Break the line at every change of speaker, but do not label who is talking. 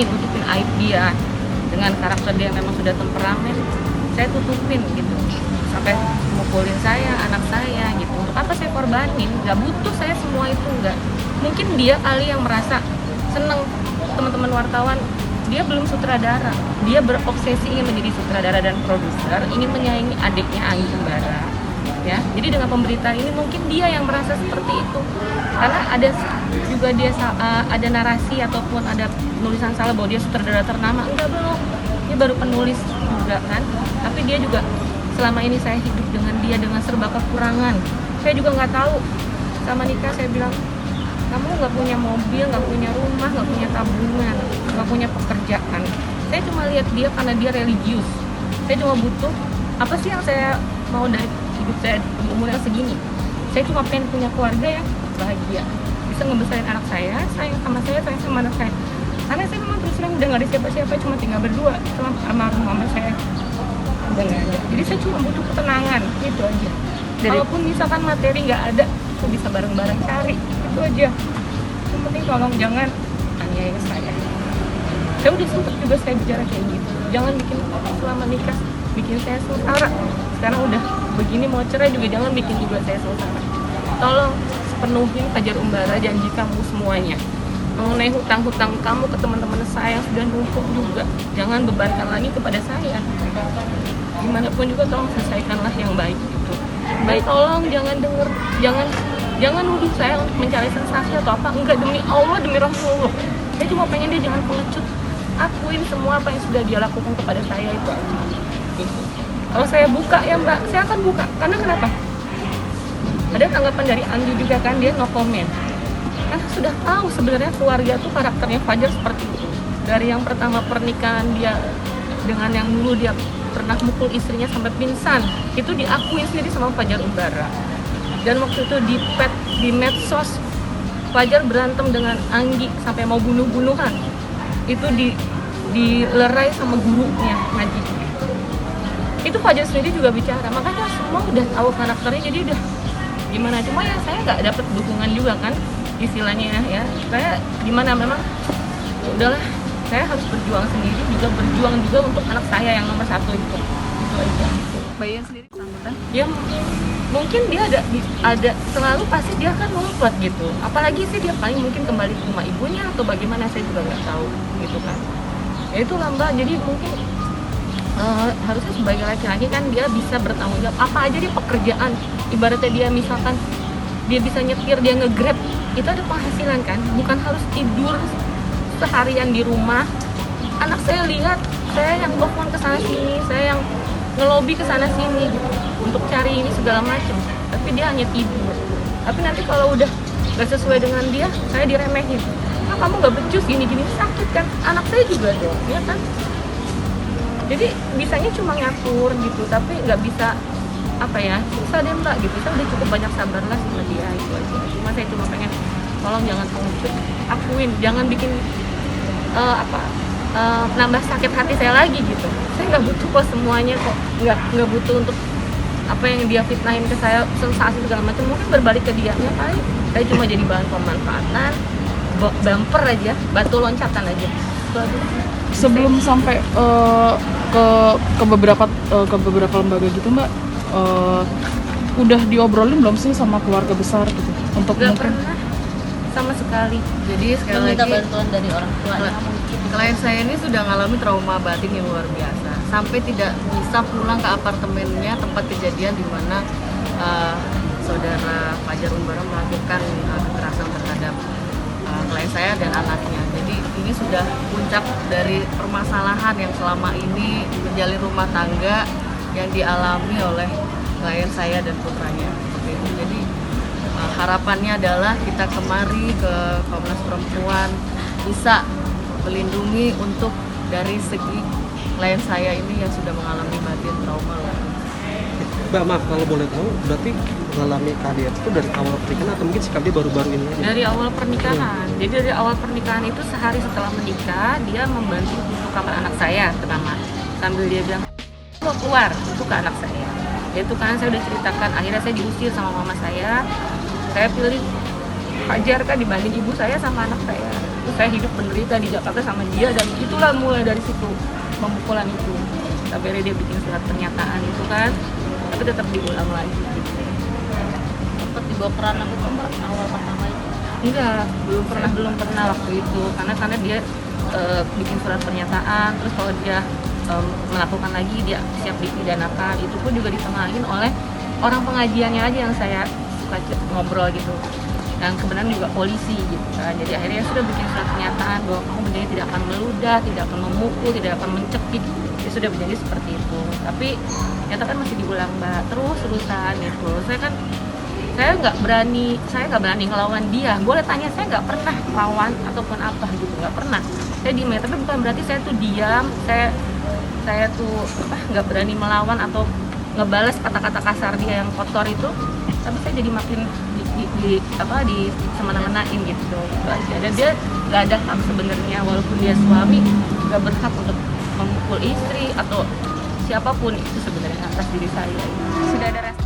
nutupin aib dia dengan karakter dia yang memang sudah temperamen. Saya tutupin gitu, sampai mukulin saya, anak saya gitu. Untuk apa saya korbanin? Nggak butuh saya semua itu, nggak. Mungkin dia kali yang merasa seneng, teman-teman wartawan, dia belum sutradara, dia berobsesi ingin menjadi sutradara dan produser, ingin menyaingi adiknya Anggi Sembara, ya. Jadi dengan pemberitaan ini mungkin dia yang merasa seperti itu, karena ada juga dia ada narasi ataupun ada penulisan salah bahwa dia sutradara ternama. Enggak, belum, dia baru penulis juga kan, tapi dia juga selama ini saya hidup dengan dia dengan serba kekurangan. Saya juga nggak tahu, sama nikah saya bilang, kamu nggak punya mobil, nggak punya rumah, nggak punya tabungan, nggak punya pekerjaan. Saya cuma lihat dia karena dia religius. Saya cuma butuh, apa sih yang saya mau dari hidup saya di umur yang segini? Saya cuma pengen punya keluarga yang bahagia, bisa ngebesarin anak saya, sayang sama saya, sayang sama anak saya. Karena saya memang terus terang udah nggak ada siapa-siapa, cuma tinggal berdua sama almarhum mama saya, udah nggak ada. Jadi saya cuma butuh ketenangan, itu aja. Walaupun misalkan materi nggak ada, aku bisa bareng-bareng cari, itu aja. Yang penting tolong jangan aniaya saya. Saya udah sempet juga saya bicara kayak gitu, jangan bikin selama nikah bikin saya sengsara. Sekarang udah begini mau cerai juga jangan bikin juga saya sengsara. Tolong penuhin Fajar Umbara janji kamu semuanya. Mengenai hutang-hutang kamu ke teman-teman saya yang sudah numpuk juga, jangan bebankan lagi kepada saya. Gimana pun juga tolong selesaikanlah yang baik itu. Baik, tolong jangan denger, jangan nuduh saya untuk mencari sensasi atau apa. Enggak, demi Allah, demi Rasulullah. Saya cuma pengen dia jangan pengecut. Akuin semua apa yang sudah dia lakukan kepada saya itu aja. Gitu. Kalau saya buka ya Mbak, saya akan buka. Karena kenapa? Ada tanggapan dari Anggi juga kan, dia no comment. Karena sudah tahu sebenarnya keluarga tuh karakternya Fajar seperti itu. Dari yang pertama pernikahan dia dengan yang dulu dia pernah mukul istrinya sampai pingsan, itu diakui sendiri sama Fajar Umbara. Dan waktu itu di medsos Fajar berantem dengan Anggi sampai mau bunuh-bunuhan, itu dilerai sama gurunya ngaji. Itu Fajar sendiri juga bicara, makanya semua udah tahu karakternya, jadi udah gimana. Cuma ya saya nggak dapet dukungan juga kan istilahnya ya. Saya gimana, memang udahlah, saya harus berjuang sendiri, juga berjuang juga untuk anak saya yang nomor satu itu aja.
Bayan sendiri sambutan?
Ya mungkin dia ada selalu pasti dia akan ngumpet gitu. Apalagi sih dia paling mungkin kembali ke rumah ibunya atau bagaimana, saya juga nggak tahu gitu kan. Ya itulah Mbak, jadi mungkin harusnya sebagai laki-laki kan dia bisa bertanggung jawab apa aja dia pekerjaan. Ibaratnya dia misalkan dia bisa nyetir, dia nge-grab, itu ada penghasilan kan, bukan harus tidur seharian di rumah. Anak saya lihat, saya yang telepon ke sana sini, saya yang ngelobi ke sana sini gitu, untuk cari ini segala macam, tapi dia hanya tidur. Tapi nanti kalau udah gak sesuai dengan dia, saya diremehin. Nah, kamu gak becus gini-gini, sakit kan, anak saya juga dong, ya kan. Jadi bisanya cuma ngatur gitu, tapi nggak bisa apa ya, susah deh Mbak gitu. Saya udah cukup banyak sabar lah sama dia, itu aja. Cuma saya cuma pengen tolong jangan pengecut, akuin, jangan bikin nambah sakit hati saya lagi gitu. Saya nggak butuh kok semuanya kok, nggak butuh untuk apa yang dia fitnahin ke saya, sensasi segala macam. Mungkin berbalik ke dianya kali, saya cuma jadi bahan pemanfaatan, bumper aja, batu loncatan aja.
Sebelum sampai ke beberapa lembaga gitu Mbak, udah diobrolin belum sih sama keluarga besar gitu untuk
Gak
mungkin
pernah sama sekali.
Jadi sekali lagi
meminta bantuan dari orang tua.
klien saya ini sudah mengalami trauma batin yang luar biasa, sampai tidak bisa pulang ke apartemennya tempat kejadian di mana saudara Fajar Umbara melakukan kekerasan terhadap klien saya dan anaknya. Jadi ini sudah puncak dari permasalahan yang selama ini menjalin rumah tangga yang dialami oleh klien saya dan putranya. Seperti itu. Jadi harapannya adalah kita kemari ke Komnas Perempuan bisa melindungi untuk dari segi klien saya ini yang sudah mengalami batin trauma.
Mbak, maaf kalau boleh tahu, berarti mengalami KDRT itu dari awal pernikahan atau mungkin sikap dia baru-baru ini aja?
Dari awal pernikahan. Jadi dari awal pernikahan itu sehari setelah menikah dia membantu untuk kamar anak saya pertama, sambil dia bilang mau keluar untuk ke anak saya. Itu kan saya udah ceritakan, akhirnya saya diusir sama mama saya pilih Fajar kan dibanding ibu saya sama anak saya. itu saya hidup menderita di Jakarta sama dia, dan itulah mulai dari situ pemukulan itu sampai dia bikin surat pernyataan itu kan, tapi tetap diulang lagi gitu.
Sempat dibawa ke ranah itu Mbak awal pertama itu?
Enggak, belum pernah waktu itu, karena dia bikin surat pernyataan, terus kalau dia melakukan lagi dia siap dipidanakan, itu pun juga ditengahin oleh orang pengajiannya aja yang saya suka ngobrol gitu, dan kebenaran juga polisi gitu kan. Jadi akhirnya sudah bikin surat pernyataan bahwa kamu berjanji tidak akan meludah, tidak akan memukul, tidak akan mencekik, dia sudah berjanji seperti itu. Tapi ternyata kan masih diulang Mbak, terus-terusan gitu. Saya nggak berani ngelawan dia. Boleh tanya, saya nggak pernah lawan ataupun apa gitu, nggak pernah. Saya diem ya, tapi bukan berarti saya tuh diam, saya tuh nggak berani melawan atau ngebales kata-kata kasar dia yang kotor itu. Tapi saya jadi makin di semena-menain gitu aja. Dan dia nggak ada hak sebenarnya, walaupun dia suami, nggak berhak untuk memukul istri atau siapapun itu sebenarnya atas diri saya.
Sudah ada respon